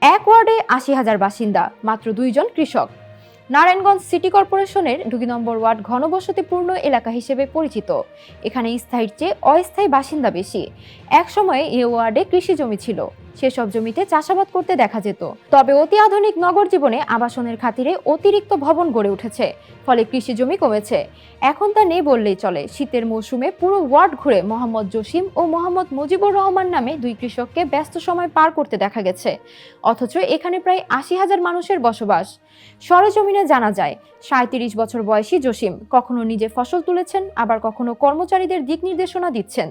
এক ওয়ার্ডে ৮০,০০০ বাসিন্দা, মাত্র ২ জন কৃষক। নারায়ণগঞ্জ সিটি কর্পোরেশনের ২ নম্বর ওয়ার্ড ঘনবসতিপূর্ণ এলাকা হিসেবে পরিচিত। এখানে স্থায়ীর চেয়ে অস্থায়ী বাসিন্দা বেশি। এক সময়ে এ ওয়ার্ডে কৃষি জমি ছিল, সেসব জমিতে চাষাবাদ করতে দেখা যেত। তবে অতি আধুনিক নগর জীবনে আবাসনের খাতিরে অতিরিক্ত ভবন গড়ে উঠেছে, ফলে কৃষি জমি কমেছে। এখন তা নেই বললেই চলে। শীতের মৌসুমে পুরো ওয়ার্ড ঘুরে মোহাম্মদ জসিম ও মোহাম্মদ মুজিবুর রহমান নামে 2 কৃষককে ব্যস্ত সময় পার করতে দেখা গেছে, অথচ এখানে প্রায় ৮০,০০০ মানুষের বসবাস। সরেজমিনে জানা যায়, ৩৭ বছর বয়সী জসিম কখনো নিজে ফসল তুলেছেন, আবার কখনো কর্মচারীদের দিক নির্দেশনা দিচ্ছেন।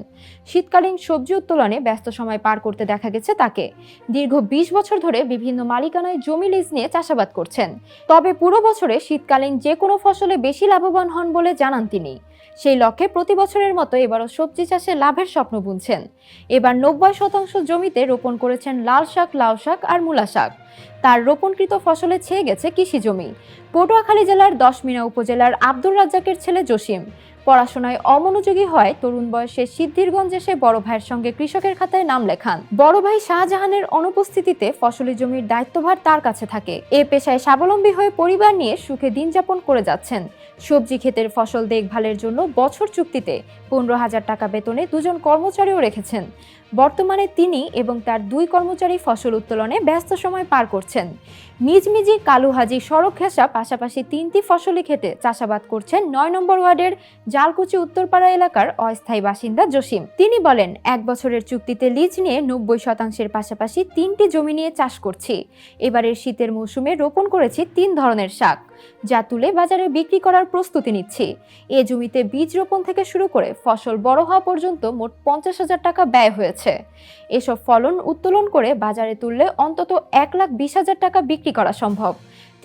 শীতকালীন সবজি উত্তোলনে ব্যস্ত সময় পার করতে দেখা গেছে তাকে। দীর্ঘ ২০ বছর ধরে বিভিন্ন মালিকানায় জমি লিজ নিয়ে চাষাবাদ করছেন। তবে পুরো বছরে শীতকালীন যে কোনো ফসলে বেশি লাভবান হন বলে জানান তিনি। সেই লক্ষ্যে প্রতি বছরের মতো এবারও সবজি চাষে লাভের স্বপ্ন বুনছেন। এবার ৯০% জমিতে রোপণ করেছেন লাল শাক, লাউ শাক আর মূলা শাক। তার রোপণকৃত ফসলে ছেয়ে গেছে কৃষি জমি। পটুয়াখালী জেলার ১০ মিনা উপজেলার আব্দুর রাজ্জাকের ছেলে জসিম পড়াশোনায় অমনোযোগী হয় তরুণ বয়সে সিদ্ধিরগঞ্জ এসে বড় ভাইয়ের সঙ্গে কৃষকের খাতায় নাম লেখান। বড় ভাই শাহজাহানের অনুপস্থিতিতে ফসলি জমির দায়িত্বভার তার কাছে থাকে। এ পেশায় স্বাবলম্বী হয়ে পরিবার নিয়ে সুখে দিন যাপন করে যাচ্ছেন। সবজি ক্ষেতের ফসল দেখভালের জন্য বছর চুক্তিতে ১৫,০০০ টাকা বেতনে 2 জন কর্মচারীও রেখেছেন। বর্তমানে তিনি এবং তার 2 কর্মচারী ফসল উত্তোলনে ব্যস্ত সময় পার করছেন। মিজমিজি, কালুহাজি, সড়ক ঘেঁষা পাশাপাশি 3টি ফসলি ক্ষেতে চাষাবাদ করছেন ৯ নম্বর ওয়ার্ডের জালকুচি উত্তরপাড়া এলাকার অস্থায়ী বাসিন্দা জসিম। তিনি বলেন, 1 বছরের চুক্তিতে লিজ নিয়ে ৯০%-এর পাশাপাশি 3টি জমি নিয়ে চাষ করছি। এবারের শীতের মৌসুমে রোপণ করেছি 3 ধরনের শাক, যা তুলে বাজারে বিক্রি করার প্রস্তুতি নিচ্ছি। এ জমিতে বীজ রোপণ থেকে শুরু করে ফসল বড় হওয়া পর্যন্ত মোট ৫০,০০০ টাকা ব্যয় হয়েছে। এসব ফলন উত্তোলন করে বাজারে তুললে অন্তত ১,২০,০০০ টাকা বিক্রি করা সম্ভব।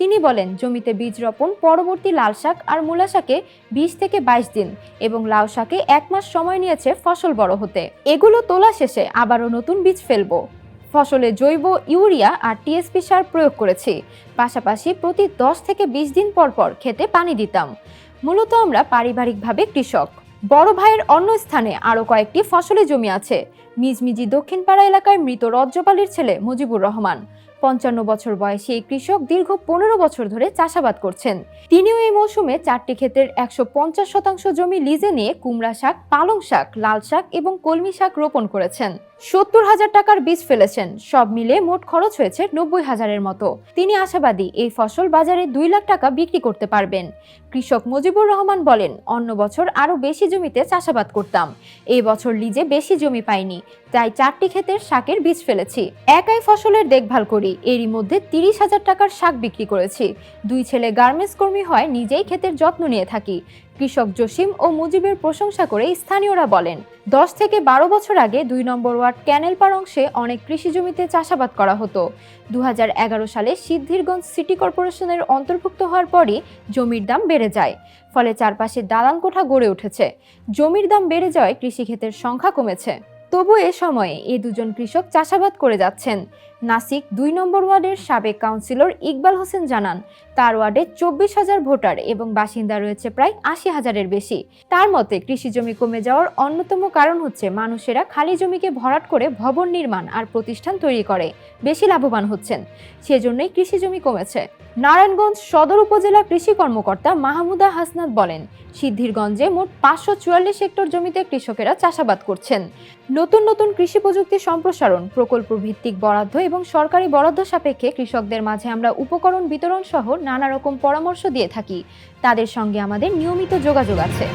তিনি বলেন, জমিতে বীজ রোপণ পরবর্তী লাল শাক আর মূলা শাকে ২০ থেকে ২২ দিন এবং লাউ শাকে 1 মাস সময় নিয়েছে ফসল বড় হতে। এগুলো তোলা শেষে আবারও নতুন বীজ ফেলবো। ফসলে জৈব ইউরিয়া আর টিএসপি সার প্রয়োগ করেছি। পাশাপাশি প্রতি ১০ থেকে ২০ দিন পর পর খেতে পানি দিতাম। মূলত আমরা পারিবারিকভাবে কৃষক। বড় ভাইয়ের অন্য স্থানে আরও কয়েকটি ফসলি জমি আছে। মিজমিজি দক্ষিণপাড়া এলাকায় মৃত রজ্জপালির ছেলে মুজিবুর রহমান ৫৫ বছর বয়সী এই কৃষক দীর্ঘ ১৫ বছর ধরে চাষাবাদ করছেন। তিনিও এই মৌসুমে 4টি ক্ষেতের ১৫০% জমি লিজে নিয়ে কুমড়া শাক, পালং শাক, লাল শাক এবং কলমি শাক রোপণ করেছেন। ৭০,০০০ টাকার বীজ ফেলেছেন। সব মিলে মোট খরচ হয়েছে ৯০,০০০-এর মতো। তিনি আশাবাদী এই ফসল বাজারে ২ লাখ টাকা বিক্রি করতে পারবেন। কৃষক মুজিবুর রহমান বলেন, অন্য বছর আরও বেশি জমিতে চাষাবাদ করতাম। এই বছর লিজে বেশি জমি পাইনি, তাই 4টি ক্ষেতের শাকের বীজ ফেলেছি। একাই ফসলের দেখভাল করি। এরই মধ্যে ৩০,০০০ টাকার শাক বিক্রি করেছি। 2 ছেলে গার্মেন্টস কর্মী হয়, নিজেই ক্ষেতের যত্ন নিয়ে থাকি। কৃষক জসিম ও মুজিবের প্রশংসা করে স্থানীয়রা বলেন, 10 থেকে 12 বছর আগে 2 নম্বর ওয়ার্ড ক্যানেলপাড় অংশে অনেক কৃষি জমিতে চাষাবাদ করা হতো। ২০১১ সালে সিদ্ধিরগঞ্জ সিটি কর্পোরেশনের অন্তর্ভুক্ত হওয়ার পরই জমির দাম বেড়ে যায়, ফলে চারপাশে দালান কোঠা গড়ে উঠেছে। জমির দাম বেড়ে যাওয়ায় কৃষিক্ষেতের সংখ্যা কমেছে। তবু এ সময়ে এই 2 জন কৃষক চাষাবাদ করে যাচ্ছেন। নাসিক 2 নম্বর ওয়ার্ডের সাবেক কাউন্সিলর ইকবাল হোসেন জানান, তার ওয়ার্ডে ২৪,০০০ ভোটার এবং বাসিন্দা রয়েছে প্রায় ৮০,০০০-এর বেশি। তার মতে, কৃষি জমি কমে যাওয়ার অন্যতম কারণ হচ্ছে মানুষেরা খালি জমিকে ভরাট করে ভবন নির্মাণ আর প্রতিষ্ঠান তৈরি করে বেশি লাভবান হচ্ছেন। সেজন্যই কৃষি জমি কমেছে। নারায়ণগঞ্জ সদর উপজেলা কৃষি কর্মকর্তা মাহমুদা হাসনাত বলেন, সিদ্ধিরগঞ্জে মোট ৫৪৪ হেক্টর জমিতে কৃষকেরা চাষাবাদ করছেন। নতুন নতুন কৃষি প্রযুক্তি সম্প্রসারণ, প্রকল্প ভিত্তিক বরাদ্দ এবং সরকারি বরাদ্দ সাপেক্ষে কৃষকদের মাঝে আমরা উপকরণ বিতরণ সহ নানা রকম পরামর্শ দিয়ে থাকি। তাদের সঙ্গে আমাদের নিয়মিত যোগাযোগ আছে।